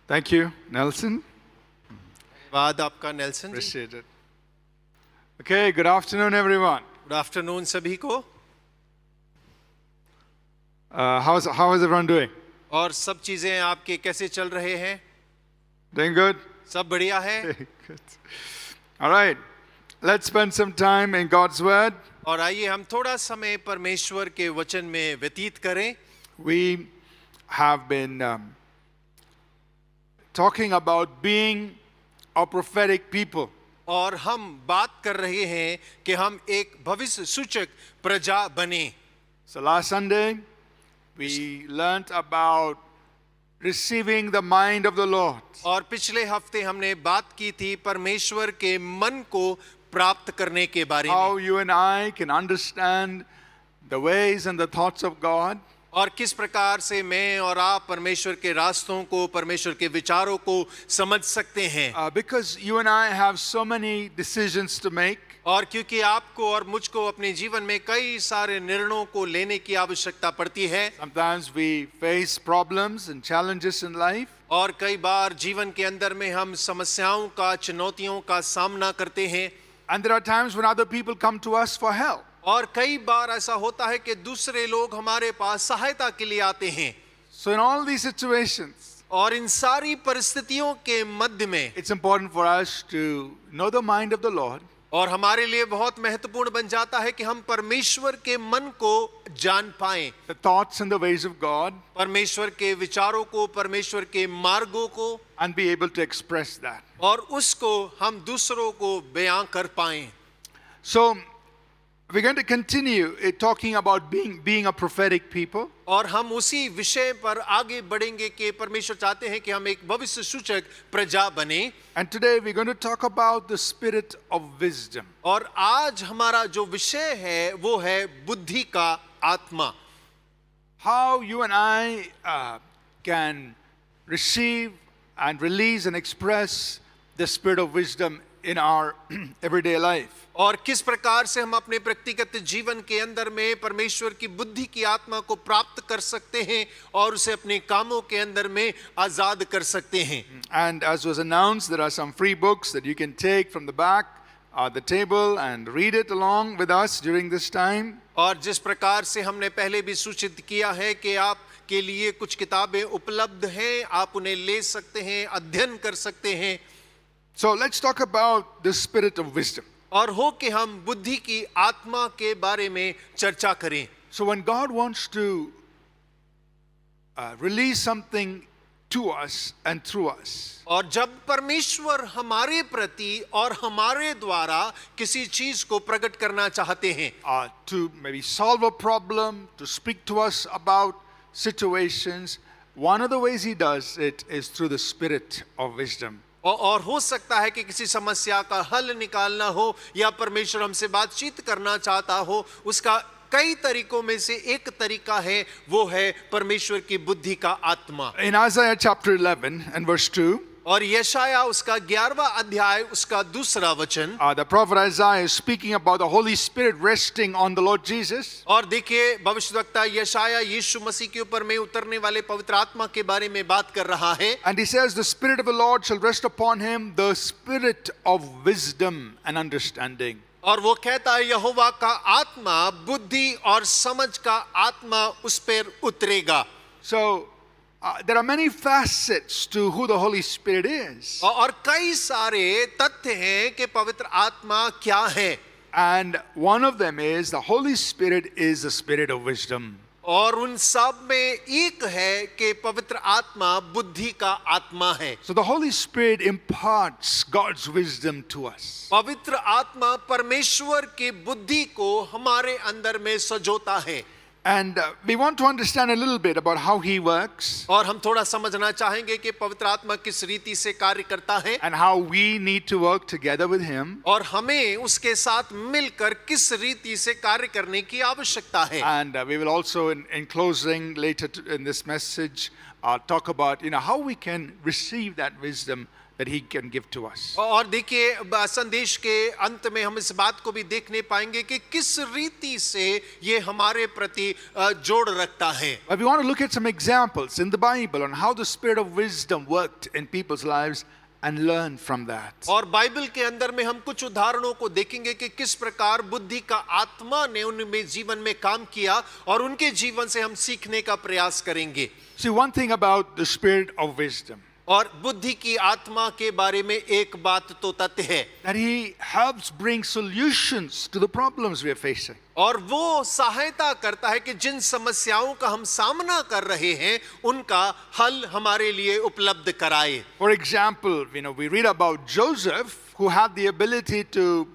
Thank you, Nelson. धन्यवाद आपका Nelson ji. Appreciate it. Okay, good afternoon, everyone. Good afternoon सभी को। How is everyone doing? और सब चीजें आपके कैसे चल रहे हैं? Doing good? सब बढ़िया है। Good. All right. Let's spend some time in God's Word. और आइए हम थोड़ा समय परमेश्वर के वचन में व्यतीत करें। We have been talking about being a prophetic people. और हम बात कर रहे हैं कि हम एक भविष्य सूचक प्रजा बने। So last Sunday, we learned about receiving the mind of the Lord. और पिछले हफ्ते हमने बात की थी परमेश्वर के मन को प्राप्त करने के बारे How में, you and I can understand the ways and the thoughts of God. और किस प्रकार से मैं और आप परमेश्वर के रास्तों को, परमेश्वर के विचारों को समझ सकते हैं। Because you and I have so many decisions to make. और क्योंकि आपको और मुझको अपने जीवन में कई सारे निर्णयों को लेने की आवश्यकता पड़ती है। Sometimes we face problems and challenges in life. और कई बार जीवन के अंदर में हम समस्याओं का, चुनौतियों का सामना करते हैं। And there are times when other people come to us for help. और कई बार ऐसा होता है कि दूसरे लोग हमारे पास सहायता के लिए आते हैं। So in all these situations, और इन सारी परिस्थितियों के मध्य में it's important for us to know the mind of the Lord. और हमारे लिए बहुत महत्वपूर्ण बन जाता है कि हम परमेश्वर के मन को जान पाएं, The thoughts and the ways of God, परमेश्वर के विचारों को, परमेश्वर के मार्गों को, and be able to express that. और उसको हम दूसरों को बयां कर पाएं। So we're going to continue talking about being a prophetic people. और हम उसी विषय पर आगे बढ़ेंगे कि परमेश्वर चाहते हैं कि हम एक भविष्य सूचक प्रजा बने। And today we're going to talk about the spirit of wisdom. और आज हमारा जो विषय है वो है बुद्धि का आत्मा। How you and I can receive and release and express the spirit of wisdom in our everyday life. और किस प्रकार से हम अपने व्यक्तिगत जीवन के अंदर में परमेश्वर की बुद्धि की आत्मा को प्राप्त कर सकते हैं और उसे अपने कामों के अंदर में आजाद कर सकते हैं। And as was announced, there are some free books that you can take from the back the table and read it along with us during this time. और जिस प्रकार से हमने पहले भी सूचित किया है कि आप के लिए कुछ किताबें उपलब्ध हैं, आप उन्हें ले सकते हैं, अध्ययन कर सकते हैं। So let's talk about the spirit of wisdom. और हो कि हम बुद्धि की आत्मा के बारे में चर्चा करें। So when God wants to release something to us and through us, और जब परमेश्वर हमारे प्रति और हमारे द्वारा किसी चीज को प्रकट करना चाहते हैं, to maybe solve a problem, to speak to us about situations, one of the ways he does it is through the spirit of wisdom. और हो सकता है कि किसी समस्या का हल निकालना हो या परमेश्वर हमसे बातचीत करना चाहता हो, उसका कई तरीकों में से एक तरीका है, वो है परमेश्वर की बुद्धि का आत्मा। In Isaiah chapter 11 and verse 2, और यशाया उसका 11वां अध्याय उसका 2रा वचन, the prophet Isaiah is speaking about the Holy Spirit resting on the Lord Jesus. और देखिए भविष्यद्वक्ता यशाया यीशु मसीह के ऊपर में उतरने वाले पवित्र आत्मा के बारे में बात कर रहा है। And he says, the Spirit of the Lord shall rest upon him, the spirit of wisdom and understanding. और वो कहता है यहोवा का आत्मा, बुद्धि और समझ का आत्मा उस पर उतरेगा। So there are many facets to who the Holy Spirit is. और कई सारे तथ्य हैं कि पवित्र आत्मा क्या है। And one of them is the Holy Spirit is the spirit of wisdom. और उन सब में एक है कि पवित्र आत्मा बुद्धि का आत्मा है। So the Holy Spirit imparts God's wisdom to us. पवित्र आत्मा परमेश्वर की बुद्धि को हमारे अंदर में सजोता है। And we want to understand a little bit about how he works. और हम थोड़ा समझना चाहेंगे कि पवित्र आत्मा किस रीति से कार्य करता है, And how we need to work together with him. और हमें उसके साथ मिलकर किस रीति से कार्य करने की आवश्यकता है। And we will also in closing later in this message talk about how we can receive that wisdom that He can give to us. और देखिए संदेश के अंत में हम इस बात को भी देखने पाएंगे कि किस रीति से ये हमारे प्रति जोड़ रखता है। But we want to look at some examples in the Bible on how the spirit of wisdom worked in people's lives and learn from that. और बाइबल के अंदर में हम कुछ उदाहरणों को देखेंगे कि किस प्रकार बुद्धि का आत्मा ने उनमें जीवन में काम किया और उनके जीवन से हम सीखने का प्रयास करेंगे। See, one thing about the spirit of wisdom, और बुद्धि की आत्मा के बारे में एक बात तो तथ्य है that He helps bring solutions to the problems we are facing. और वो सहायता करता है कि जिन समस्याओं का हम सामना कर रहे हैं उनका हल हमारे लिए उपलब्ध कराए। For example, we read about Joseph, who had the ability to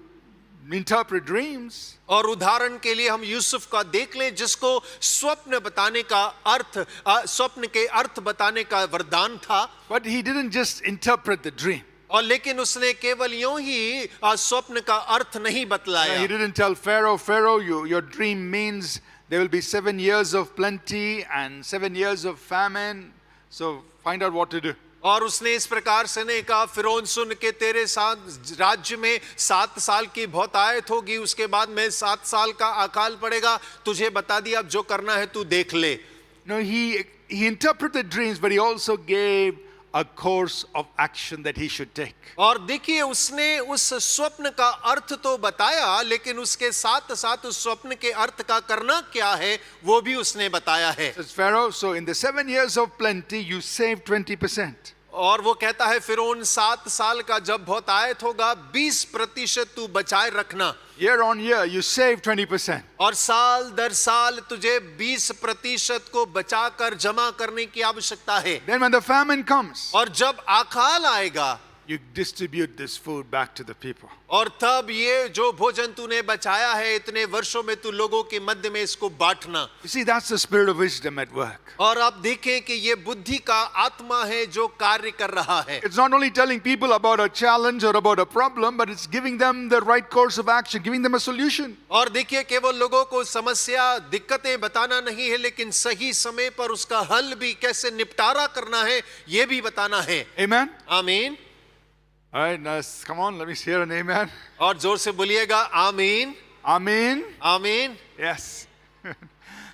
interpret dreams. और उदाहरण के लिए हम यूसुफ का देख लें जिसको स्वप्न बताने का अर्थ स्वप्न के अर्थ बताने का वरदान था। But he didn't just interpret the dream. और लेकिन उसने केवल यूं ही स्वप्न का अर्थ नहीं बतलाया। He didn't tell Pharaoh, your dream means there will be 7 years of plenty and 7 years of famine. So find out what to do. और उसने इस प्रकार से नहीं कहा, फिरौन सुन के तेरे साथ राज्य में 7 साल की बहुतायत होगी, उसके बाद में 7 साल का अकाल पड़ेगा, तुझे बता दिया, अब जो करना है तू देख ले। No, he interpreted dreams, but he also gave a course of action that he should take. और देखिए उसने उस स्वप्न का अर्थ तो बताया, लेकिन उसके साथ साथ उस स्वप्न के अर्थ का करना क्या है वो भी उसने बताया है। Says Pharaoh, so in the 7 years of plenty, you save 20%. और वो कहता है फिरौन 7 साल का जब बहुतायत होगा 20% तू बचाए रखना। Year on year, you save 20%. और साल दर साल तुझे 20% को बचाकर जमा करने की आवश्यकता है। Then when the famine comes, और जब अकाल आएगा you distribute this food back to the people. और तब ये जो भोजन तूने बचाया है इतने वर्षों में तू लोगों के मध्य में इसको बांटना। You see, that's the spirit of wisdom at work. और आप देखें कि ये बुद्धि का आत्मा है जो कार्य कर रहा है। It's not only telling people about a challenge or about a problem, but it's giving them the right course of action, giving them a solution. और देखिए केवल लोगों को समस्या दिक्कतें बताना नहीं है, लेकिन सही समय पर उसका हल भी कैसे निपटारा करना है ये भी बताना है। Amen? आमीन। All right, now come on, let me hear an amen. और जोर से बोलिएगा आमीन। Amen? आमीन। Yes.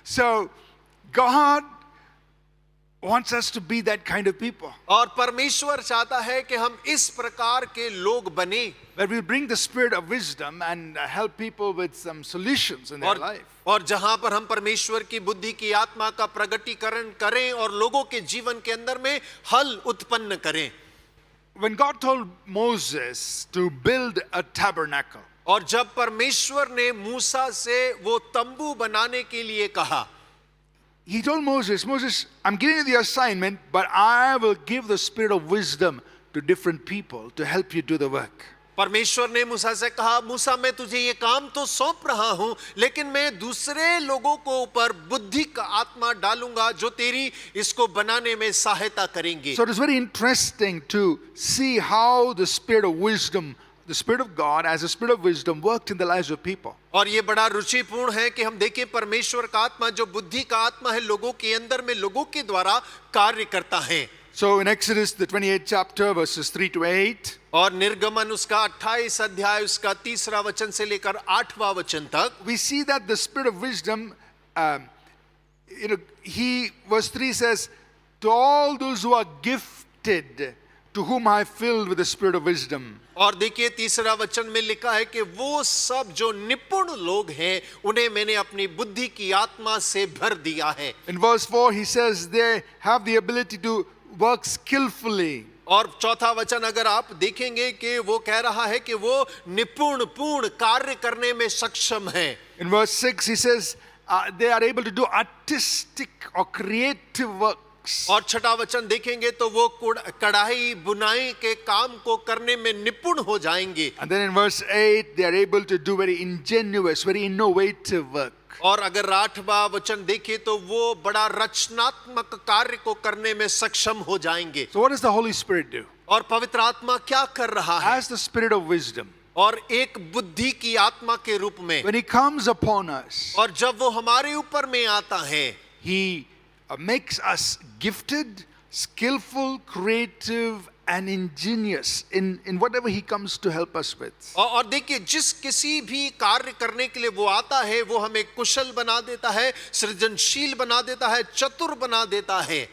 So, God wants us to be that kind of people. और परमेश्वर चाहता है कि हम इस प्रकार के लोग बने, That we bring the spirit of wisdom and help people with some solutions in their life. और जहां पर हम परमेश्वर की बुद्धि की आत्मा का प्रगटीकरण करें और लोगों के जीवन के अंदर में हल उत्पन्न करें। When God told Moses to build a tabernacle, और जब परमेश्वर ने मूसा से वो तंबू बनाने के लिए कहा, He told Moses, I'm giving you the assignment, but I will give the spirit of wisdom to different people to help you do the work. परमेश्वर ने मूसा से कहा, मूसा मैं तुझे ये काम तो सौंप रहा हूं, लेकिन मैं दूसरे लोगों को ऊपर बुद्धि का आत्मा डालूंगा जो तेरी इसको बनाने में सहायता करेंगे। So it is very interesting to see how the spirit of wisdom, the spirit of God as a spirit of wisdom worked in the lives of people. और ये बड़ा रुचिपूर्ण है कि हम देखें परमेश्वर का आत्मा जो बुद्धि का आत्मा है लोगों के अंदर में लोगों के द्वारा कार्य करता है। So in Exodus, the 28th chapter, verses 3 to 8, और निर्गमन उसका 28 अध्याय उसका 3रा वचन से लेकर 8वां वचन तक we see that the spirit of wisdom, verse 3 says, to all those who are gifted, to whom I filled with the spirit of wisdom. और देखिए 3रा वचन में लिखा है कि वो सब जो निपुण लोग हैं उन्हें मैंने अपनी बुद्धि की आत्मा से भर दिया है। In verse 4, he says they have the ability to work skillfully. और 4था वचन अगर आप देखेंगे कि वो कह रहा है कि वो निपुण पूर्ण कार्य करने में सक्षम है। In verse 6, he says they are able to do artistic or creative works. और 6ठा वचन देखेंगे तो वो कढ़ाई बुनाई के काम को करने में निपुण हो जाएंगे। And then in verse 8, they are able to do very ingenious, very innovative work. और अगर 8वां वचन देखें तो वो बड़ा रचनात्मक कार्य को करने में सक्षम हो जाएंगे। So what does the Holy Spirit do? और पवित्र आत्मा क्या कर रहा है? As the spirit of wisdom, और एक बुद्धि की आत्मा के रूप में when he comes upon us, और जब वो हमारे ऊपर में आता है, he makes us gifted, skillful, creative, and ingenious in whatever he comes to help us with. और देखिए, जिस किसी भी कार्य करने के लिए वो आता है, वो हमें कुशल बना देता है, सृजनशील बना देता है, चतुर बना देता है।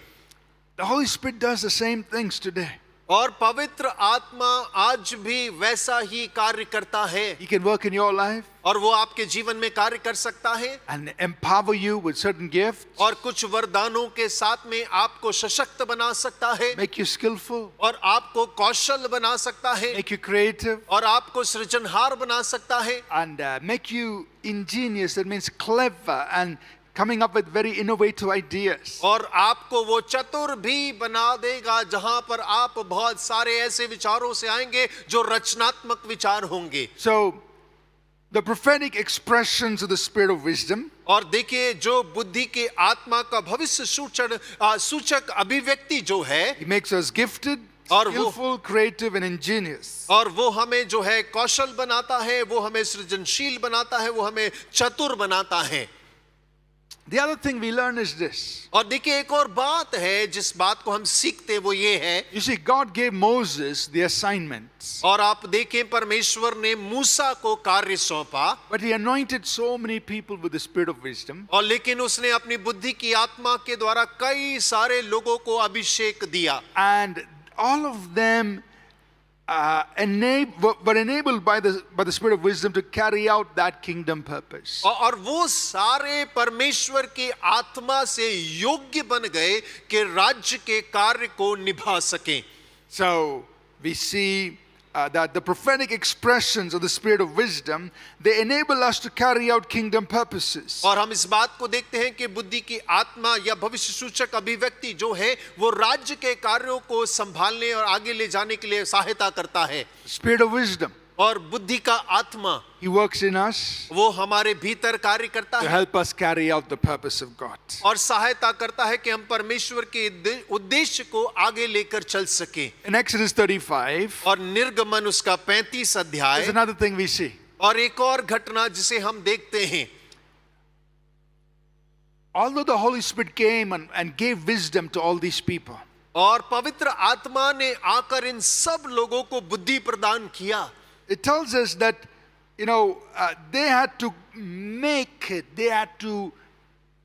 The Holy Spirit does the same things today. और पवित्र आत्मा आज भी वैसा ही कार्य करता है, He can work in your life और वो आपके जीवन में कार्य कर सकता है and empower you with certain gifts, और कुछ वरदानों के साथ में आपको सशक्त बना सकता है make you skillful, और आपको कौशल बना सकता है make you creative, और आपको सृजनहार बना सकता है and make you ingenious. That means clever and coming up with very innovative ideas. और आपको वो चतुर भी बना देगा, जहां पर आप बहुत सारे ऐसे विचारों से आएंगे जो रचनात्मक विचार होंगे। So, the prophetic expressions of the spirit of wisdom और देखिए, जो बुद्धि के आत्मा का भविष्य सूचक अभिव्यक्ति जो है, he makes us gifted, और वो- skillful, creative, and ingenious. और वो हमें जो है कौशल बनाता है, वो हमें सृजनशील बनाता है, वो हमें चतुर बनाता है। The other thing we learn is this. और देखिए, एक और बात है जिस बात को हम सीखते वो ये है, You see, God gave Moses the assignments, और आप देखें, परमेश्वर ने मूसा को कार्य सौंपा, but he anointed so many people with the spirit of wisdom. और लेकिन उसने अपनी बुद्धि की आत्मा के द्वारा कई सारे लोगों को अभिषेक दिया, And all of them were enabled by the spirit of wisdom to carry out that kingdom purpose. और वो सारे परमेश्वर की आत्मा से योग्य बन गए कि राज्य के कार्य को निभा सकें। So we see that the prophetic expressions of the spirit of wisdom, they enable us to carry out kingdom purposes. और हम इस बात को देखते हैं कि बुद्धि की आत्मा या भविष्य सूचक अभिव्यक्ति जो है, वो राज्य के कार्यों को संभालने और आगे ले जाने के लिए सहायता करता है। Spirit of wisdom, और बुद्धि का आत्मा he works in us वो हमारे भीतर कार्य करता to है help us carry out the purpose of God. और सहायता करता है कि हम परमेश्वर के उद्देश्य को आगे लेकर चल सके। In Exodus 35, और निर्गमन उसका 35 there's अध्याय, another thing we see. और एक और घटना जिसे हम देखते हैं, Although the Holy Spirit came and gave wisdom to all these people, और पवित्र आत्मा ने आकर इन सब लोगों को बुद्धि प्रदान किया, it tells us that, they had to make it, they had to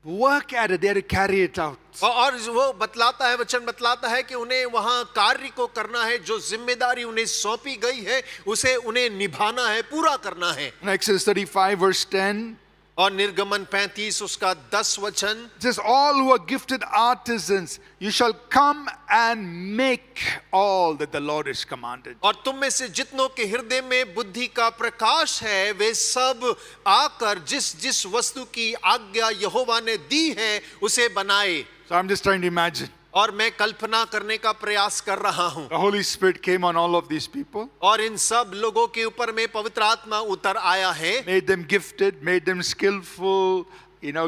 work at it, they had to carry it out. और वो बतलाता है, वचन बतलाता है कि उन्हें वहां कार्य को करना है, जो जिम्मेदारी उन्हें सौंपी गई है उसे उन्हें निभाना है, पूरा करना है। In Exodus 35 verse 10, और निर्गमन 35 उसका 10 वचन, it says, all who are gifted artisans, you shall come and make all that the Lord has commanded. और तुम में से जितनों के हृदय में बुद्धि का प्रकाश है, वे सब आकर जिस जिस वस्तु की आज्ञा यहोवा ने दी है उसे बनाए। So I'm just trying to imagine. और मैं कल्पना करने का प्रयास कर रहा हूं, The Holy Spirit came on all of these people, और इन सब लोगों के ऊपर में पवित्र आत्मा उतर आया है, made them gifted, made them skillful,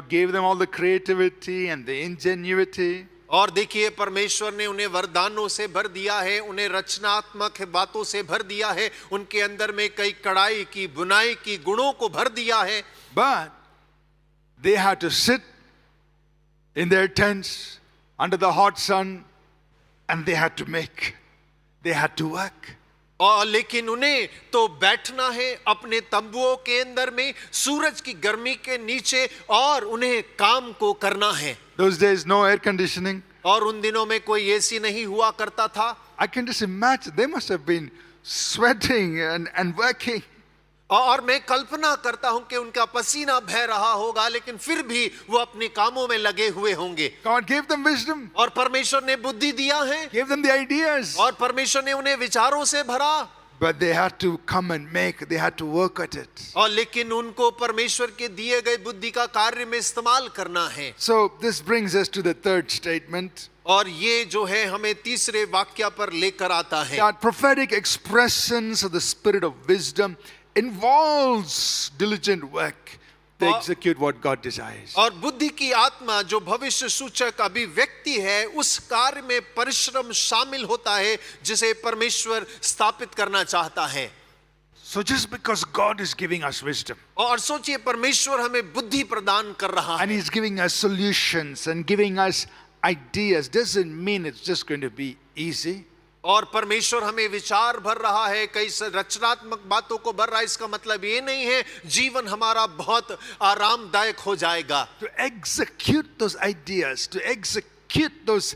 gave them all the creativity and the ingenuity. और देखिए, परमेश्वर ने उन्हें वरदानों से भर दिया है, उन्हें रचनात्मक बातों से भर दिया है, उनके अंदर में कई कढ़ाई की, बुनाई की गुणों को भर दिया है। But they had to sit in their tents under the hot sun and they had to work. और लेकिन उन्हें तो बैठना है अपने तंबुओं के अंदर में सूरज की गर्मी के नीचे, और उन्हें काम को करना है। Those days, no air conditioning. और उन दिनों में कोई एसी नहीं हुआ करता था। I can just imagine they must have been sweating and working. और मैं कल्पना करता हूं कि उनका पसीना बह रहा होगा, लेकिन फिर भी वो अपने कामों में लगे हुए होंगे। God gave them wisdom, और परमेश्वर ने बुद्धि दिया है, gave them the ideas, और परमेश्वर ने उन्हें विचारों से भरा, but they had to come and they had to work at it. और लेकिन उनको परमेश्वर के दिए गए बुद्धि का कार्य में इस्तेमाल करना है। So this brings us to the third statement. और ये जो है हमें तीसरे वाक्य पर लेकर आता है, That prophetic expressions of the spirit of wisdom involves diligent work to execute what God desires. और बुद्धि की आत्मा जो भविष्य सूचक अभिव्यक्ति है, उस कार्य में परिश्रम शामिल होता है जिसे परमेश्वर स्थापित करना चाहता है। So just because God is giving us wisdom और सोचिए, परमेश्वर हमें बुद्धि प्रदान कर रहा and है He's giving us solutions and giving us ideas doesn't mean it's just going to be easy. और परमेश्वर हमें विचार भर रहा है, कई रचनात्मक बातों को भर रहा है, इसका मतलब ये नहीं है जीवन हमारा बहुत आरामदायक हो जाएगा। To execute those ideas, to execute those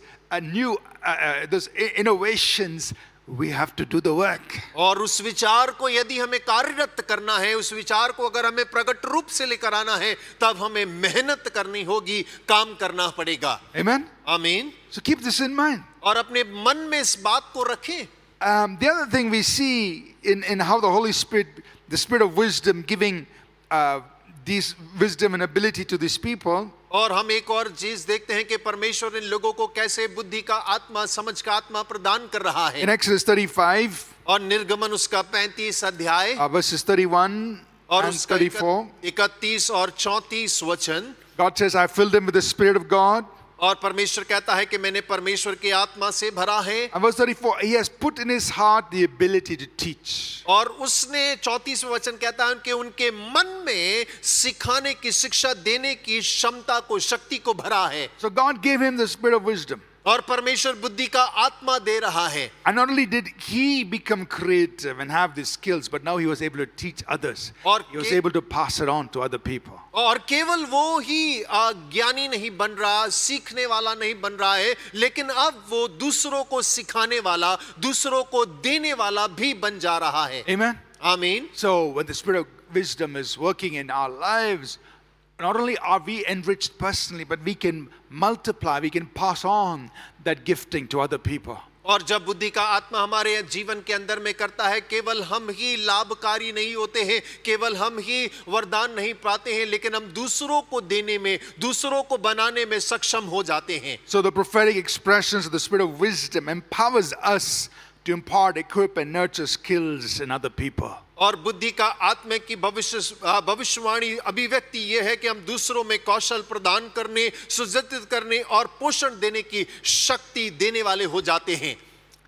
those innovations, we have to do the work. और उस विचार को यदि हमें कार्यरत करना है, उस विचार को अगर हमें प्रकट रूप से लेकर आना है, तब हमें मेहनत करनी होगी, काम करना पड़ेगा। Amen? आमीन। So keep this in mind. और अपने मन में इस बात को रखें। The other thing we see in how the Holy Spirit, the Spirit of wisdom, giving these wisdom and ability to these people, और हम एक और चीज देखते हैं कि परमेश्वर इन लोगों को कैसे बुद्धि का आत्मा, समझ का आत्मा प्रदान कर रहा है। in Exodus 35, और निर्गमन उसका 35 अध्याय verses 31 और and उसका 34, 31 और 34 वचन। God says, I filled them with the Spirit of God. और परमेश्वर कहता है कि मैंने परमेश्वर की आत्मा से भरा है। And verse 34, He has put in his heart the ability to teach. और उसने 34वें वचन कहता है कि उनके मन में सिखाने की, शिक्षा देने की क्षमता को, शक्ति को भरा है। So God gave him the Spirit of wisdom. और परमेश्वर बुद्धि का आत्मा दे रहा है। And not only did he become creative and have these skills, but now he was able to teach others. और He was able to pass it on to other people. और केवल वो ही ज्ञानी नहीं बन रहा, सीखने वाला नहीं बन रहा है, लेकिन अब वो दूसरों को सिखाने वाला, दूसरों को देने वाला भी बन जा रहा है। Amen? आमीन। So when the Spirit of wisdom is working in our lives, not only are we enriched personally, but we can multiply, we can pass on that gifting to other people. और जब बुद्धि का आत्मा हमारे जीवन के अंदर में करता है, केवल हम ही लाभकारी नहीं होते हैं, केवल हम ही वरदान नहीं पाते हैं, लेकिन हम दूसरों को देने में, दूसरों को बनाने में सक्षम हो जाते हैं। So the prophetic expressions of the Spirit of wisdom empowers us to impart, equip, and nurture skills in other people. और बुद्धि का आत्मा की भविष्यवाणी अभिव्यक्ति ये है कि हम दूसरों में कौशल प्रदान करने, सुजतित करने और पोषण देने की शक्ति देने वाले हो जाते हैं।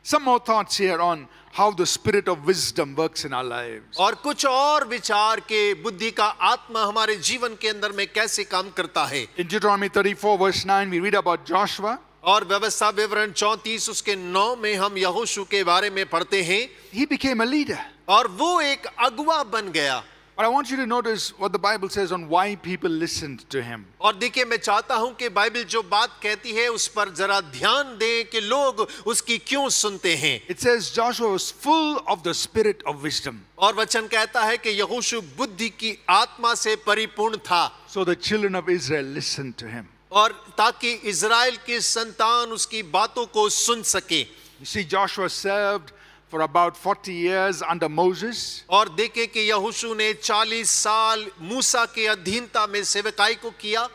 Some more thoughts here on how the Spirit of wisdom works in our lives. और कुछ और विचार के बुद्धि का आत्मा हमारे जीवन के अंदर में कैसे काम करता है। In Deuteronomy 34 verse 9, we read about Joshua. और व्यवस्था विवरण 34 उसके 9 में हम यहोशू के बारे में पढ़ते हैं। He became a leader. और वो एक अगुवा बन गया। But I want you to notice what the Bible says on why people listened to him. और देखिए, मैं चाहता हूं कि बाइबल जो बात कहती है उस पर जरा ध्यान दें कि लोग उसकी क्यों सुनते हैं। It says Joshua was full of the spirit of wisdom. और वचन कहता है कि यहोशू बुद्धि की आत्मा से परिपूर्ण था। So the children of Israel listened to him. और ताकि इज़राइल की संतान उसकी बातों को सुन सके। You see, Joshua served for about 40 years under Moses. और देखे कि यहोशू ने 40 साल मूसा के अधीनता में सेवकाई को किया।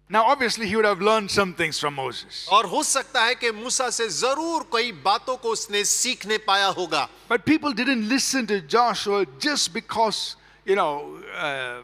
Now obviously he would have learned some things from Moses. और हो सकता है कि मूसा से जरूर कई बातों को उसने सीखने पाया होगा। But people didn't listen to Joshua just because,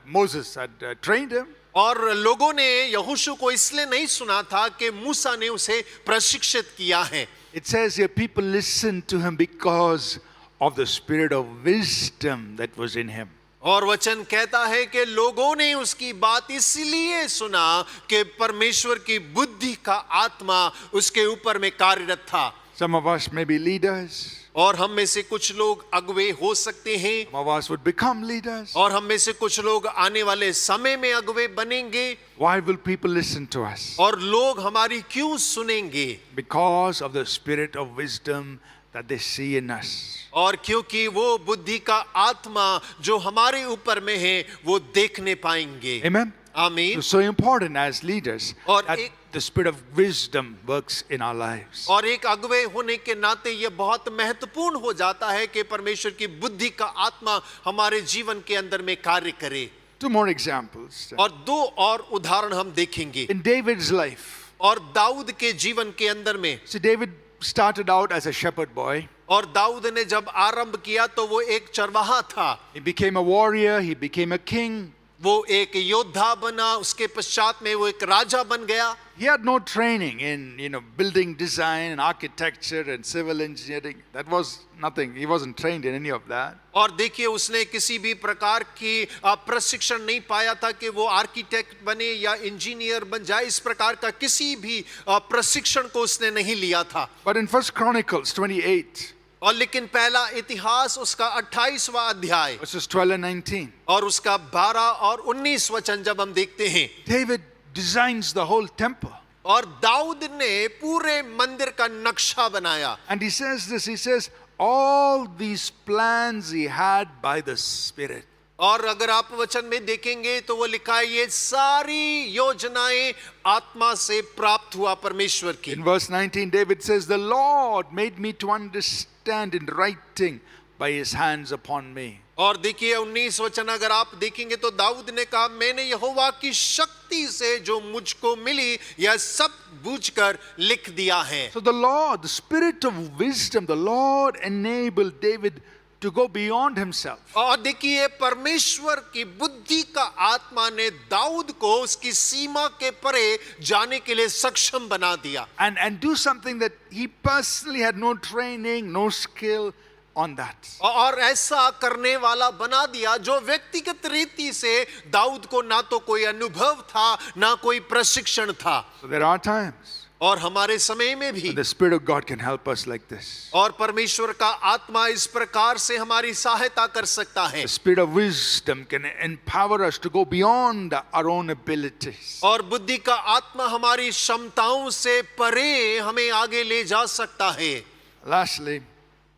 Moses had trained him. और लोगों ने यहोशू को इसलिए नहीं सुना था कि मूसा ने उसे प्रशिक्षित किया है। It says here people listened to him because of the spirit of wisdom that was in him. और वचन कहता है कि लोगों ने उसकी बात इसलिए सुना कि परमेश्वर की बुद्धि का आत्मा उसके ऊपर में कार्यरत था। Some of us may be leaders. और हम में से कुछ लोग अगुवे हो सकते हैं। Some of us would become leaders. और हम में से कुछ लोग आने वाले समय में अगुवे बनेंगे। Why will people listen to us? और लोग हमारी क्यों सुनेंगे? Because of the spirit of wisdom that they see in us. और क्योंकि वो बुद्धि का आत्मा जो हमारे ऊपर में है वो देखने पाएंगे। Amen. आमीन। It's so important as leaders और that the spirit of wisdom works in our lives. और एक अगुवे होने के नाते ये बहुत महत्वपूर्ण हो जाता है कि परमेश्वर की बुद्धि का आत्मा हमारे जीवन के अंदर में कार्य करे। Two more examples. और दो और उदाहरण हम देखेंगे। In David's life. और दाऊद के जीवन के अंदर में। See, David started out as a shepherd boy. और दाऊद ने जब आरंभ किया तो वो एक चरवाहा था। He became a warrior, he became a king. वो एक योद्धा बना, उसके पश्चात में वो एक राजा बन गया। He had no training in, building design and architecture and civil engineering. That was nothing. He wasn't trained in any of that. और देखिए उसने किसी भी प्रकार की प्रशिक्षण नहीं पाया था कि वो आर्किटेक्ट बने या इंजीनियर बन जाए। इस प्रकार का किसी भी प्रशिक्षण को उसने नहीं लिया था। But in 1 Chronicles 28, और लेकिन पहला इतिहास उसका 28वां अध्याय verses 12 and 19, और उसका 12 और 19 वचन जब हम देखते हैं, David designs the whole temple. और दाऊद ने पूरे मंदिर का नक्शा बनाया। And he says this, he says, all these plans he had by the Spirit. और अगर आप वचन में देखेंगे तो वो लिखा है ये सारी योजनाएं आत्मा से प्राप्त हुआ परमेश्वर की। In verse 19, David says, the Lord made me to understand in writing by his hands upon me. और देखिए 19 वचन अगर आप देखेंगे तो दाऊद ने कहा मैंने यहोवा की शक्ति से जो मुझको मिली यह सब बूझकर लिख दिया है। So the Lord, the Spirit of wisdom, the Lord enabled David to go beyond himself. और देखिए परमेश्वर की बुद्धि का आत्मा ने दाऊद को उसकी सीमा के परे जाने के लिए सक्षम बना दिया। And do something that he personally had no training, no skill on that. और ऐसा करने वाला बना दिया जो व्यक्तिगत रीति से दाऊद को ना तो कोई अनुभव था ना कोई प्रशिक्षण था। So there are times और हमारे समय में भी when the Spirit of God can help us like this. और परमेश्वर का आत्मा इस प्रकार से हमारी सहायता कर सकता है। The Spirit of wisdom can empower us to go beyond our own abilities. और बुद्धि का आत्मा हमारी क्षमताओं से परे हमें आगे ले जा सकता है। Lastly,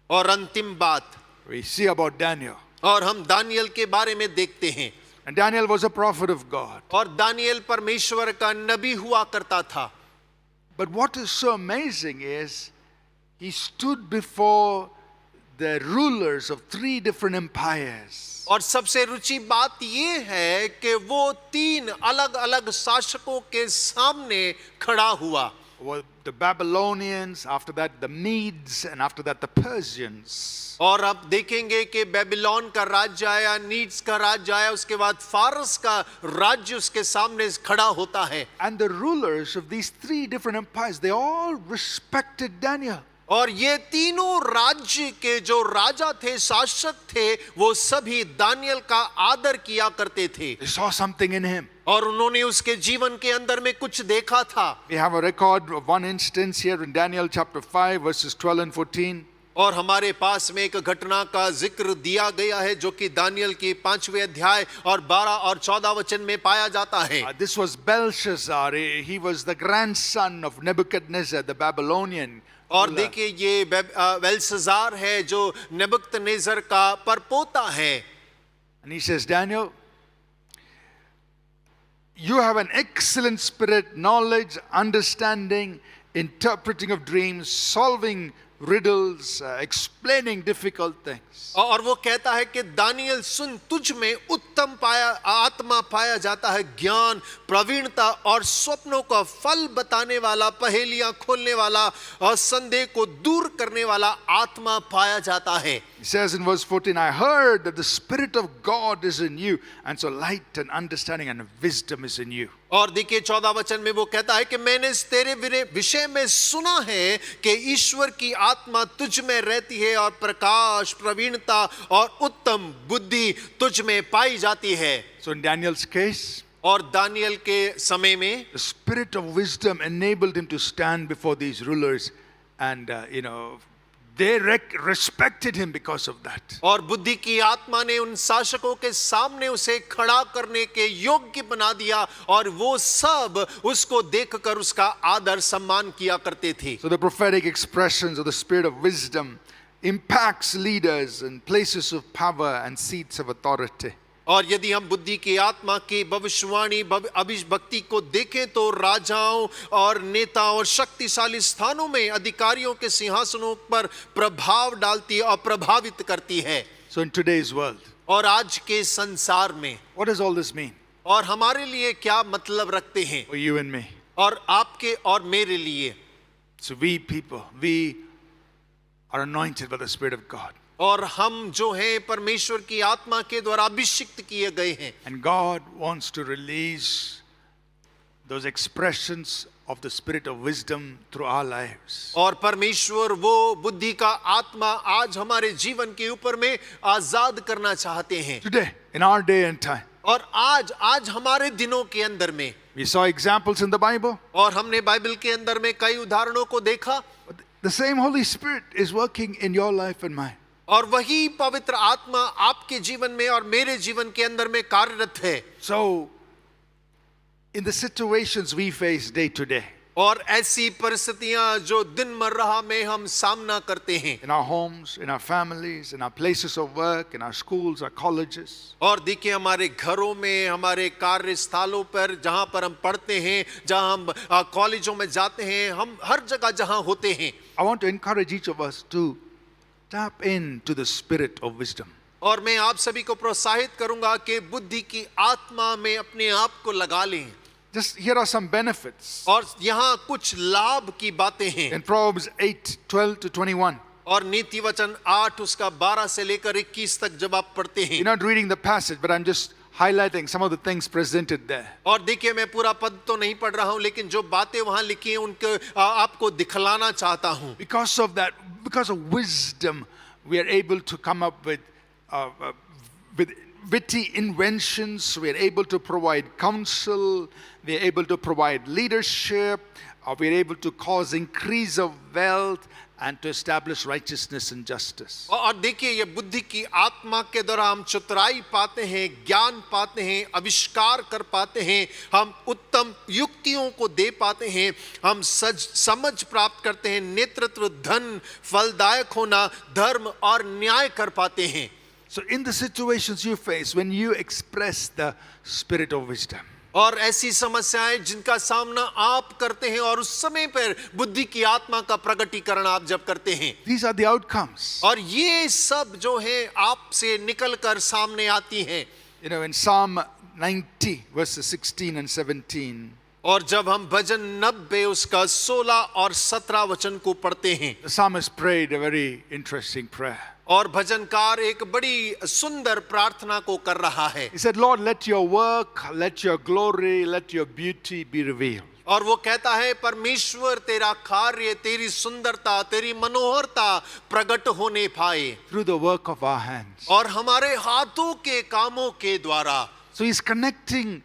और अंतिम बात we see about Daniel. और हम दानियल के बारे में देखते हैं। And Daniel was a prophet of God. और दानियल परमेश्वर का नबी हुआ करता था। But what is so amazing is he stood before the rulers of 3 different empires. और सबसे रुचि बात ये है कि वो 3 अलग-अलग शासकों के सामने खड़ा हुआ। The Babylonians, after that the Medes, and after that the Persians. और आप देखेंगे कि बेबीलोन का राज्य आया, नीड्स का राज्य आया, उसके बाद फारस का राज्य उसके सामने खड़ा होता है। And the rulers of these 3 different empires, they all respected Daniel. और ये तीनों राज्य के जो राजा थे, शासक थे, वो सभी दानियल का आदर किया करते थे। They saw something in him. और उन्होंने उसके जीवन के अंदर में कुछ देखा था। We have a record of one instance here in Daniel chapter 5 verses 12 and 14. और हमारे पास में एक घटना का जिक्र दिया गया है जो कि दानियल की 5वें अध्याय और 12 और 14 वचन में पाया जाता है। This was Belshazzar. He was the grandson of Nebuchadnezzar, the Babylonian. और देखिए ये बेल्शजार है जो नेबुकदनेस्सर का परपोता है। And he says, Daniel, you have an excellent spirit, knowledge, understanding, interpreting of dreams, solving riddles, explaining difficult things. और वो कहता है कि दानियल सुन, तुझ में उत्तम आत्मा पाया जाता है, ज्ञान, प्रवीणता और स्वप्नों का फल बताने वाला, पहेलियां खोलने वाला और संदेह को दूर करने वाला आत्मा पाया जाता है। He says in verse 14, I heard that the Spirit of God is in you, and so light and understanding and wisdom is in you. और देखिए 14 वचन में वो कहता है कि मैंने तेरे विषय में सुना है कि ईश्वर की आत्मा तुझ में रहती है और प्रकाश, प्रवीणता और उत्तम बुद्धि तुझ में पाई जाती है। So in Daniel's case, और दानियल के समय में the Spirit of wisdom enabled him to stand before these rulers, and they respected him because of that. और बुद्धि की आत्मा ने उन शासकों के सामने उसे खड़ा करने के योग्य बना दिया और वो सब उसको देखकर उसका आदर सम्मान किया करते थे। So the prophetic expressions of the Spirit of wisdom impacts leaders in places of power and seats of authority. और यदि हम बुद्धि की आत्मा की भविष्यवाणी अभिभक्ति को देखें तो राजाओं और नेताओं और शक्तिशाली स्थानों में अधिकारियों के सिंहासनों पर प्रभाव डालती है और प्रभावित करती है। So in today's world, और आज के संसार में what does all this mean और हमारे लिए क्या मतलब रखते हैं for you and me? और आपके और मेरे लिए? So we people, we are anointed by the Spirit of God. और हम जो हैं परमेश्वर की आत्मा के द्वारा अभिषिक्त किए गए हैं। And God wants to release those expressions of the spirit of wisdom through our lives. और परमेश्वर वो बुद्धि का आत्मा आज हमारे जीवन के ऊपर में आजाद करना चाहते हैं। Today, in our day and time, और आज हमारे दिनों के अंदर में, we saw examples in the Bible. और हमने बाइबल के अंदर में कई उदाहरणों को देखा। But the same Holy Spirit is working in your life and mine. और वही पवित्र आत्मा आपके जीवन में और मेरे जीवन के अंदर में कार्यरत है। So, in the situations we face day to day, और ऐसी परिस्थितियां जो दिन मर्रा में हम सामना करते हैं, in our homes, in our families, in our places of work, in our schools, our colleges, और देखिए हमारे घरों में, हमारे कार्यस्थलों पर, जहां पर हम पढ़ते हैं, जहां हम कॉलेजों में जाते हैं, हम हर जगह जहां होते हैं, I want to encourage each of us to tap into the spirit of wisdom. और मैं आप सभी को प्रोत्साहित करूंगा कि बुद्धि की आत्मा में अपने आप को लगा लें। Just here are some benefits. और यहाँ कुछ लाभ की बातें हैं। In Proverbs 8:12 to 21. और नीति वचन 8 उसका 12 से लेकर 21 तक जब आप पढ़ते हैं, You're not reading the passage, but I'm just highlighting some of the things presented there. और देखिए मैं पूरा पद तो नहीं पढ़ रहा हूं, लेकिन जो बातें वहां लिखी हैं उनको आपको दिखलाना चाहता हूं। Because of that, because of wisdom, we are able to come up with witty inventions. We are able to provide counsel. We are able to provide leadership. We are able to cause increase of wealth and to establish righteousness and justice. और देखिए ये बुद्धि की आत्मा के द्वारा हम चतुराई पाते हैं, ज्ञान पाते हैं, आविष्कार कर पाते हैं, हम उत्तम युक्तियों को दे पाते हैं, हम समझ प्राप्त करते हैं, नेतृत्व, धन, फलदायक होना, धर्म और न्याय कर पाते हैं। So in the situations you face, when you express the spirit of wisdom, और ऐसी समस्याएं जिनका सामना आप करते हैं और उस समय पर बुद्धि की आत्मा का प्रकटीकरण आप जब करते हैं, these are the outcomes. और ये सब जो है आपसे निकल कर सामने आती हैं। You know, in Psalm 90, verses 16 and 17, और जब हम भजन 90 उसका 16 और 17 वचन को पढ़ते हैं, the psalmist prayed a very interesting prayer. और भजनकार एक बड़ी सुंदर प्रार्थना को कर रहा है। He said, Lord, let your work, let your glory, let your beauty be revealed. और वो कहता है, परमेश्वर तेरा कार्य, तेरी सुंदरता, तेरी मनोहरता प्रकट होने पाए Through the work of our hands. और हमारे हाथों के कामों के द्वारा। So he's connecting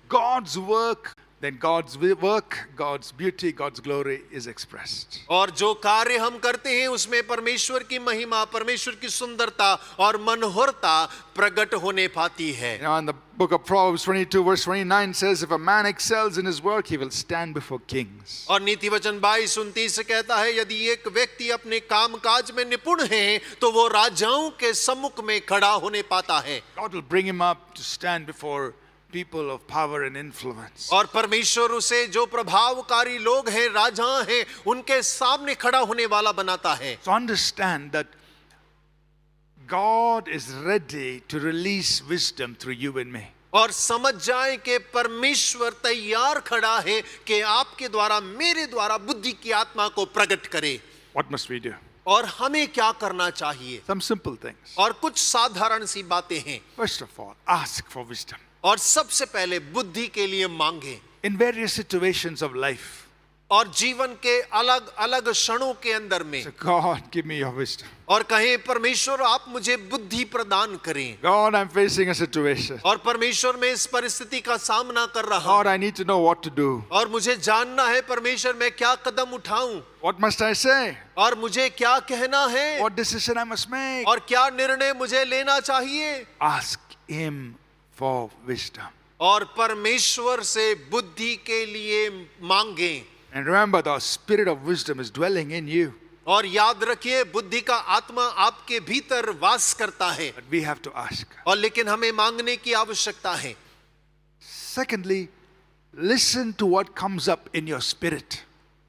God's work, then God's work, God's beauty, God's glory is expressed. और जो कार्य हम करते हैं उसमें परमेश्वर की महिमा, परमेश्वर की सुंदरता और मनोहरता प्रकट होने पाती है। You know, in the book of Proverbs 22, verse 29 says, if a man excels in his work, he will stand before kings. और नीति वचन 22-29 कहता है, यदि एक व्यक्ति अपने काम काज में निपुण है तो वो राजाओं के सम्मुख में खड़ा होने पाता है। God will bring him up to stand before people of power and influence. और परमेश्वर उसे जो प्रभावकारी लोग हैं, राजा हैं, उनके सामने खड़ा होने वाला बनाता है। So understand that God is ready to release wisdom through you and me. और समझ जाए कि परमेश्वर तैयार खड़ा है कि आपके द्वारा, मेरे द्वारा बुद्धि की आत्मा को प्रकट करे। What must we do? और हमें क्या करना चाहिए? Some simple things. और कुछ साधारण सी बातें हैं। First of all, ask for wisdom. और सबसे पहले बुद्धि के लिए मांगे। In various situations of life, और जीवन के अलग अलग क्षणों के अंदर में, say, God, give me your wisdom. और कहें, परमेश्वर आप मुझे बुद्धि प्रदान करें। God, I'm facing a situation. और परमेश्वर मैं इस परिस्थिति का सामना कर रहा हूं, God, I need to know what to do. और मुझे जानना है परमेश्वर मैं क्या कदम उठाऊं, What must I say? और मुझे क्या कहना है, What decision I must make? और क्या निर्णय मुझे लेना चाहिए। Ask Him for wisdom. और परमेश्वर से बुद्धि के लिए मांगे। And remember, the spirit of wisdom is dwelling in you. और याद रखिए, बुद्धि का आत्मा आपके भीतर वास करता है, But we have to ask. और लेकिन हमें मांगने की आवश्यकता है। Secondly, listen to what comes up in your spirit.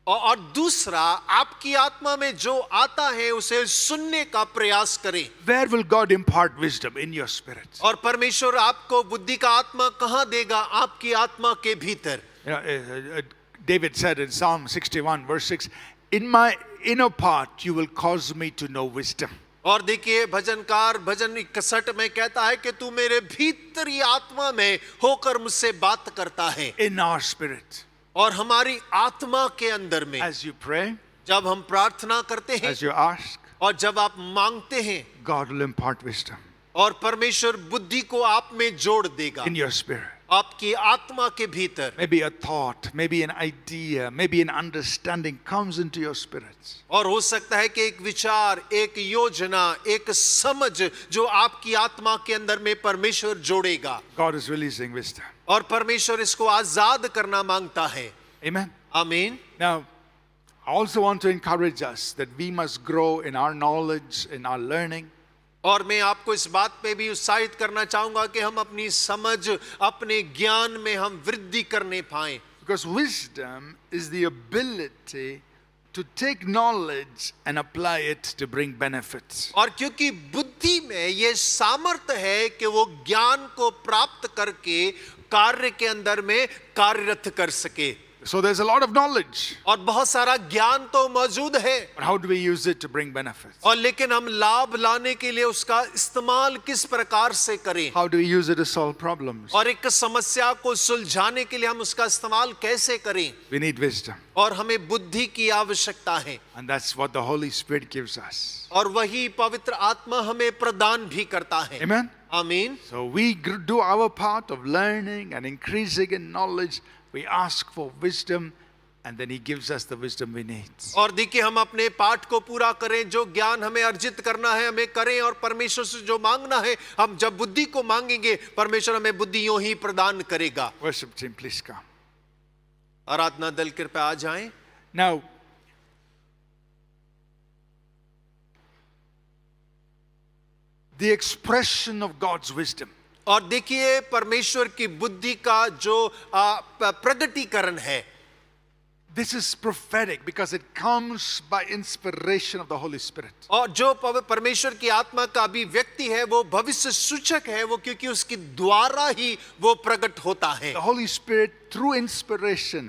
और दूसरा, आपकी आत्मा में जो आता है उसे सुनने का प्रयास करें। Where will God impart wisdom? In your spirit. और परमेश्वर आपको बुद्धि का आत्मा कहाँ देगा? आपकी आत्मा के भीतर। You know, David said in Psalm 61, verse 6, in my inner part you will cause me to know wisdom. और देखिए भजनकार भजन 61 में कहता है कि तू मेरे भीतरी आत्मा में होकर मुझसे बात करता है। in our spirit. और हमारी आत्मा के अंदर में As you pray, जब हम प्रार्थना करते हैं as you ask, और जब आप मांगते हैं, God will impart wisdom और परमेश्वर बुद्धि को आप में जोड़ देगा, in your spirit. आपकी आत्मा के भीतर। Maybe a thought, maybe an idea, maybe an understanding comes into your spirits. और हो सकता है कि एक विचार, एक योजना, एक समझ जो आपकी आत्मा के अंदर में परमेश्वर जोड़ेगा, God is releasing wisdom. और परमेश्वर इसको आजाद करना मांगता है। Amen. आमीन। Now, I also want to encourage us that we must grow in our knowledge, in our learning. और मैं आपको इस बात पे भी उत्साहित करना चाहूंगा कि हम अपनी समझ, अपने ज्ञान में हम वृद्धि करने पाएं। Because wisdom is the ability to take knowledge and apply it to bring benefits. और क्योंकि बुद्धि में ये सामर्थ्य है कि वो ज्ञान को प्राप्त करके कार्य के अंदर में कार्यरत कर सके। So there's a lot of knowledge. और बहुत सारा ज्ञान तो मौजूद है, But how do we use it to bring benefits? और लेकिन हम लाभ लाने के लिए उसका इस्तेमाल किस प्रकार से करें, How do we use it to solve problems? और एक समस्या को सुलझाने के लिए हम उसका इस्तेमाल कैसे करें। We need wisdom. और हमें बुद्धि की आवश्यकता है, And that's what the Holy Spirit gives us. और वही पवित्र आत्मा हमें प्रदान भी करता है। Amen? आमीन। So we do our part of learning and increasing in knowledge. We ask for wisdom and then He gives us the wisdom we need. और देखिए हम अपने पाठ को पूरा करें, जो ज्ञान हमें अर्जित करना है हमें करें, और परमेश्वर से जो मांगना है, हम जब बुद्धि को मांगेंगे परमेश्वर हमें बुद्धि यूं ही प्रदान करेगा। Worship team, please come. आराधना दल कृपया आ जाएं। Now, the expression of God's wisdom. और देखिए परमेश्वर की बुद्धि का जो प्रगटीकरण है, This is prophetic because it comes by inspiration of the Holy Spirit. और जो परमेश्वर की आत्मा का अभिव्यक्ति है वो भविष्य सूचक है, वो क्योंकि उसके द्वारा ही वो प्रकट होता है। The Holy Spirit, through inspiration,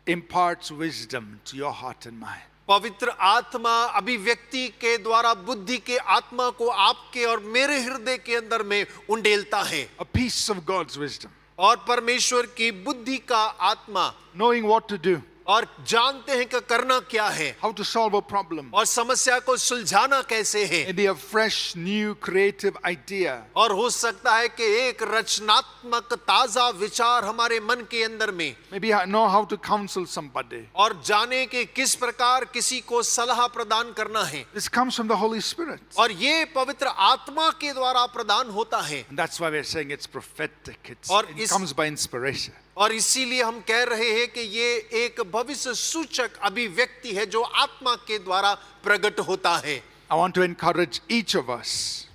imparts wisdom to your heart and mind. पवित्र आत्मा अभिव्यक्ति के द्वारा बुद्धि के आत्मा को आपके और मेरे हृदय के अंदर में उंडेलता है। A piece of God's wisdom. और परमेश्वर की बुद्धि का आत्मा, Knowing what to do, और जानते हैं कि करना क्या है, how to solve a problem. और समस्या को सुलझाना कैसे है। Maybe a fresh, new, creative idea. और हो सकता है कि एक रचनात्मक ताजा विचार हमारे मन के अंदर में, Maybe know how to counsel somebody. और जाने कि किस प्रकार किसी को सलाह प्रदान करना है। This comes from the Holy Spirit. और ये पवित्र आत्मा के द्वारा प्रदान होता है। And that's why we're saying it's prophetic. और It comes by inspiration. और इसीलिए हम कह रहे हैं कि ये एक भविष्य सूचक अभिव्यक्ति है जो आत्मा के द्वारा प्रकट होता है। I want to encourage each of us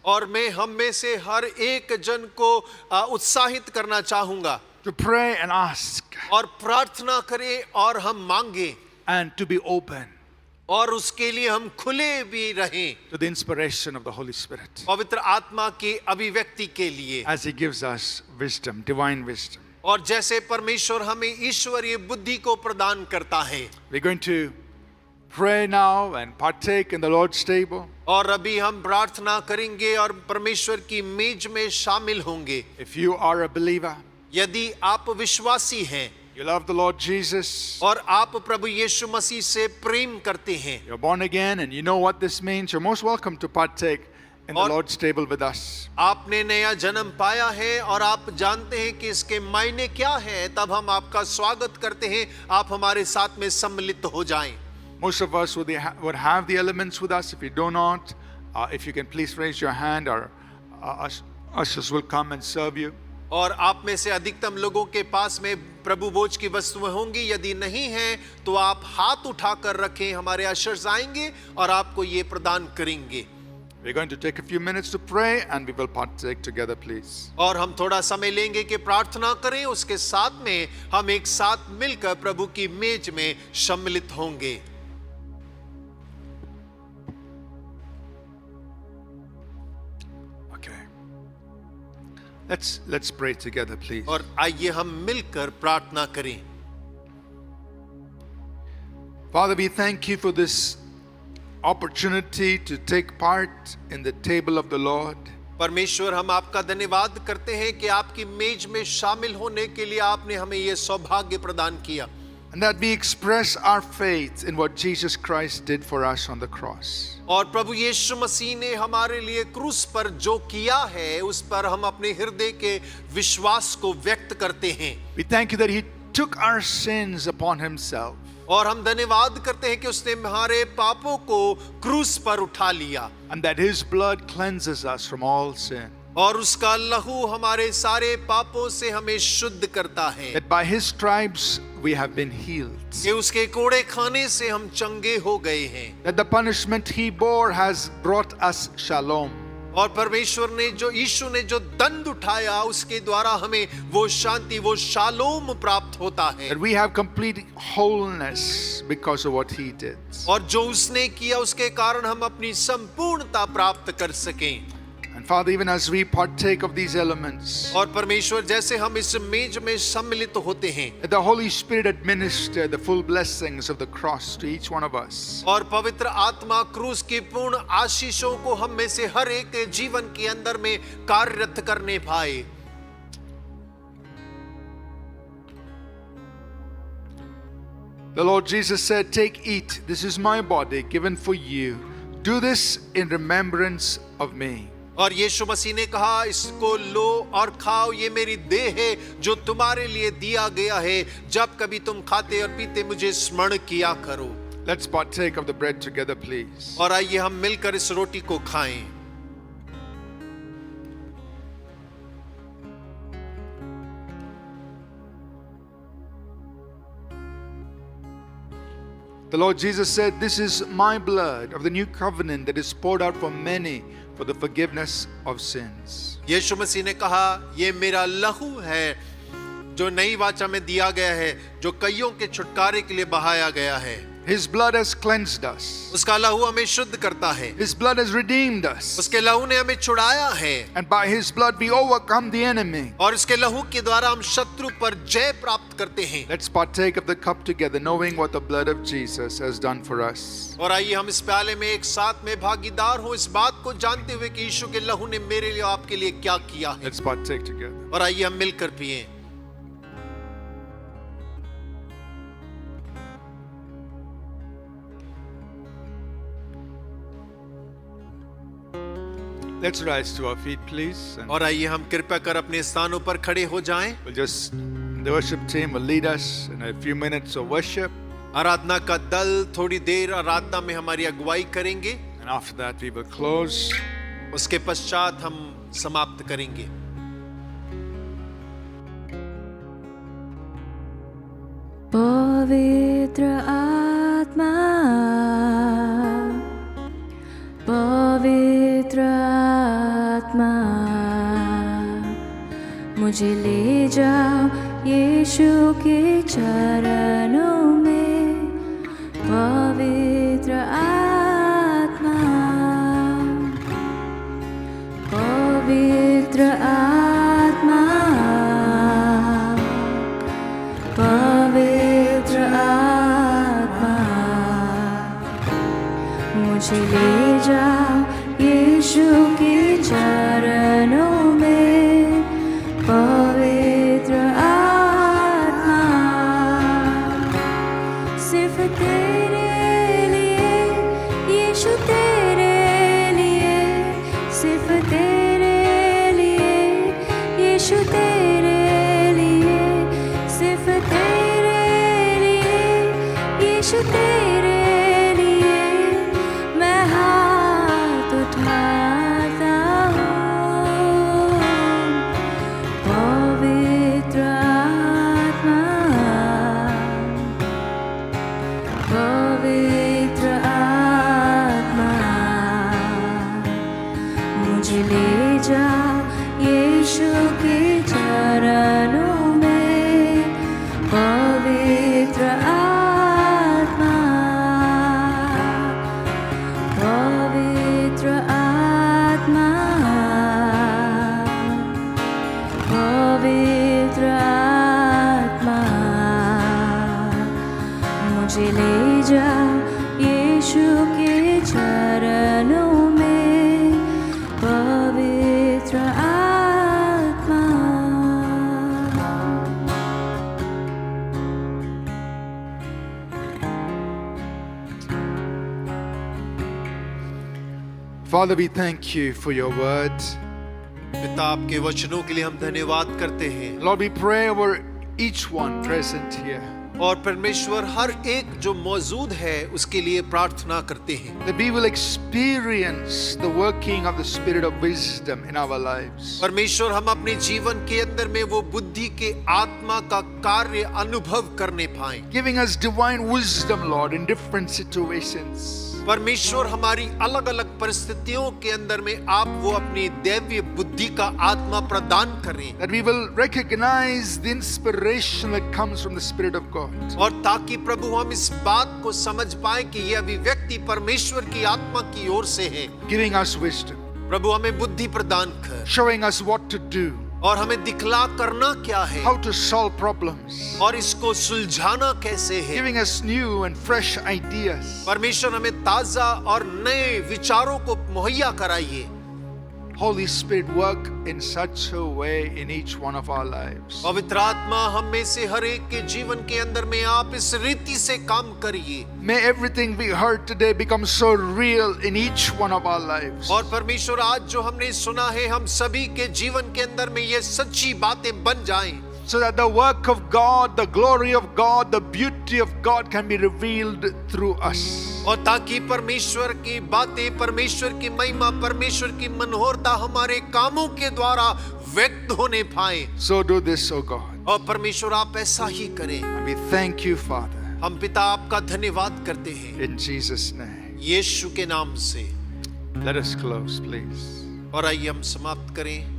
और मैं हम में से हर एक जन को उत्साहित करना चाहूंगा to pray and ask और प्रार्थना करें और हम मांगे, and to be open और उसके लिए हम खुले भी रहें to the inspiration of the Holy Spirit पवित्र आत्मा की अभिव्यक्ति के लिए, as He gives us wisdom, divine wisdom. और जैसे परमेश्वर हमें ईश्वरीय बुद्धि को प्रदान करता है। We're going to pray now and partake in the Lord's table. और अभी हम प्रार्थना करेंगे और परमेश्वर की मेज में शामिल होंगे। If you are a believer, यदि आप विश्वासी हैं, you love the Lord Jesus, और आप प्रभु यीशु मसीह से प्रेम करते हैं, you're born again and you know what this means, you're most welcome to partake in the और- Lord's table with us. आपने नया जन्म पाया है और आप जानते हैं कि इसके मायने क्या है, तब हम आपका स्वागत करते हैं, आप हमारे साथ में सम्मिलित हो जाएं। Most of us would have the elements with us. If you do not, if you can please raise your hand, or ushers will come and serve you. और आप में से अधिकतम लोगों के पास में प्रभु भोज की वस्तुएं होंगी, यदि नहीं है तो आप हाथ उठाकर रखें, हमारे अशर्स आएंगे और आपको ये प्रदान करेंगे। We're going to take a few minutes to pray and we will partake together, please. और हम थोड़ा समय लेंगे कि प्रार्थना करें, उसके साथ में हम एक साथ मिलकर प्रभु की मेज में सम्मिलित होंगे। Okay. Let's pray together, please. और आइए हम मिलकर प्रार्थना करें। Father, we thank you for this opportunity to take part in the table of the Lord. परमेश्वर, हम आपका धन्यवाद करते हैं कि आपकी मेज में शामिल होने के लिए आपने हमें यह सौभाग्य प्रदान किया, And that we express our faith in what Jesus Christ did for us on the cross. और प्रभु यीशु मसीह ने हमारे लिए क्रूस पर जो किया है उस पर हम अपने हृदय के विश्वास को व्यक्त करते हैं। We thank you that He took our sins upon Himself. और हम धन्यवाद करते हैं कि उसने हमारे पापों को क्रूस पर उठा लिया, And that His blood cleanses us from all sin. और उसका लहू हमारे सारे पापों से हमें शुद्ध करता है। That by His stripes we have been healed. कि उसके कोड़े खाने से हम चंगे हो गए हैं। That the punishment He bore has brought us shalom. और परमेश्वर ने जो यीशु ने जो दंड उठाया उसके द्वारा हमें वो शांति, वो शालोम प्राप्त होता है। That we have complete wholeness because of what He did. और जो उसने किया उसके कारण हम अपनी संपूर्णता प्राप्त कर सकें। And Father, even as we partake of these elements, और परमेश्वर, जैसे हम इस मेज में सम्मिलित होते हैं, that the Holy Spirit administer the full blessings of the cross to each one of us. और पवित्र आत्मा क्रूस की पूर्ण आशीषों को हम में से हर एक के जीवन के अंदर में कार्यरत करने पाए। The Lord Jesus said, "Take, eat. This is my body given for you. Do this in remembrance of me." और यीशु मसीह ने कहा, इसको लो और खाओ, ये मेरी देह है जो तुम्हारे लिए दिया गया है, जब कभी तुम खाते और पीते मुझे स्मरण किया करो। Let's partake of the bread together, please. और आइए हम मिलकर इस रोटी को खाएं। The Lord Jesus said, "This is my blood of the new covenant that is poured out for many for the forgiveness of sins." यीशु मसीह ने कहा, ये मेरा लहू है जो नई वाचा में दिया गया है, जो कईयों के छुटकारे के लिए बहाया गया है। His blood has cleansed us. उसका लहू हमें शुद्ध करता है, His blood has redeemed us. उसके लहू ने हमें छुड़ाया है, And by His blood we overcome the enemy. और उसके लहू के द्वारा हम शत्रु पर जय प्राप्त करते हैं। Let's partake of the cup together, knowing what the blood of Jesus has done for us. और आइए हम इस प्याले में एक साथ में भागीदार हो, इस बात को जानते हुए कि यीशु के लहू ने मेरे लिए, आपके लिए क्या किया है। Let's partake together. और आइए हम मिलकर पिएं। Let's rise to our feet, please. And और आइए हम कृपया कर अपने स्थानों पर खड़े हो जाएं। we'll just, the worship team will lead us in a few minutes of worship. आराधना का दल थोड़ी देर आराधना में हमारी अगुवाई करेंगे, And after that we will close. उसके पश्चात हम समाप्त करेंगे। पवित्र आत्मा, पवित्र आत्मा, मुझे ले जाओ यीशु के चरणों में। पवित्र आत्मा, पवित्र आत्मा, पवित्र आत्मा, मुझे ले जाओ यीशु के चरणों में। पवित्र आत्मा, सिर्फ तेरे लिए यीशु, तेरे लिए, सिर्फ तेरे लिए यीशु, तेरे लिए, सिर्फ तेरे लिए यीशु, तेरे लिए मैं हाथ उठाता हूँ। पवित्र आत्मा, पवित्र आत्मा, मुझे ले जा यीशु के चरणों में। पवित्र आत्मा, पवित्र आत्मा, पवित्र आत्मा, मुझे ले जा यीशु के Father, we thank you for your word. पिता, आपके वचनों के लिए हम धन्यवाद करते हैं। Lord, we pray over each one present here, और परमेश्वर हर एक जो मौजूद है उसके लिए प्रार्थना करते हैं that we will experience the working of the Spirit of wisdom in our lives. परमेश्वर, हम अपने जीवन के अंदर में वो बुद्धि के आत्मा का कार्य अनुभव करने पाए। Giving us divine wisdom, Lord, in different situations. परमेश्वर, हमारी अलग अलग परिस्थितियों के अंदर में आप वो अपनी दैवीय बुद्धि का आत्मा प्रदान करें, That we will recognize the inspiration that comes from the Spirit of God. और ताकि प्रभु हम इस बात को समझ पाए कि यह अभिव्यक्ति परमेश्वर की आत्मा की ओर से है। Giving us wisdom, प्रभु, हमें बुद्धि प्रदान कर showing us what to do, और हमें दिखला करना क्या है how to solve problems, और इसको सुलझाना कैसे है। giving us new and fresh ideas. परमेश्वर, हमें ताजा और नए विचारों को मुहैया कराइए। Holy Spirit, work in such a way in each one of our lives. पवित्र आत्मा, हम में से हर एक के जीवन के अंदर में आप इस रीति से काम करिए। May everything we heard today become so real in each one of our lives. और परमेश्वर, आज जो हमने सुना है हम सभी के जीवन के अंदर में ये सच्ची बातें बन जाएं, So that the work of God, the glory of God, the beauty of God can be revealed through us. और ताकि परमेश्वर की बातें, परमेश्वर की महिमा, परमेश्वर की मनोहरता हमारे कामों के द्वारा व्यक्त होने पाए। So do this, O God. और परमेश्वर, आप ऐसा ही करें। And we thank you, Father, हम पिता आपका धन्यवाद करते हैं in Jesus' name. यीशु के नाम से। Let us close, please. और आइए हम समाप्त करें।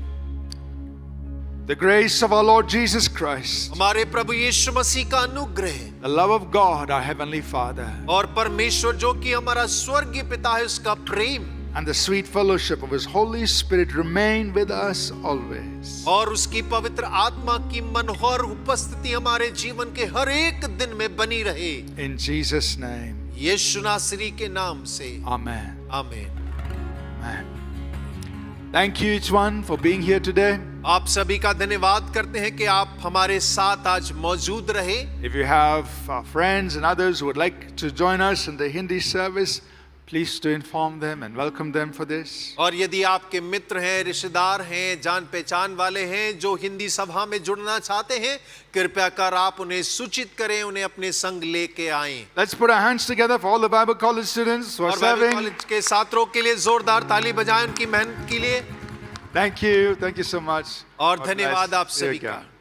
The grace of our Lord Jesus Christ, हमारे प्रभु यीशु मसीह का अनुग्रह the love of God, our Heavenly Father, और परमेश्वर जो कि हमारा स्वर्गीय पिता है उसका प्रेम and the sweet fellowship of His Holy Spirit remain with us always. और उसकी पवित्र आत्मा की मनोहर उपस्थिति हमारे जीवन के हर एक दिन में बनी रहे। In Jesus' name, यीशु नासरी के नाम से Amen. आमीन। Amen. Thank you each one for being here today. आप सभी का धन्यवाद करते हैं कि आप हमारे साथ आज मौजूद रहे। If you have friends and others who would like to join us in the Hindi service, please do inform them and welcome them for this. और यदि आपके मित्र हैं, रिश्तेदार हैं, जान पहचान वाले हैं जो हिंदी सभा में जुड़ना चाहते हैं, कृपया कर आप उन्हें सूचित करें, उन्हें अपने संग लेके आएं। Let's put our hands together for all the Bible college students who are और बाइबल serving. कॉलेज के छात्रों के लिए जोरदार ताली बजाएं उनकी मेहनत के लिए। Thank you so much. और God धन्यवाद bless आप you सभी again. का।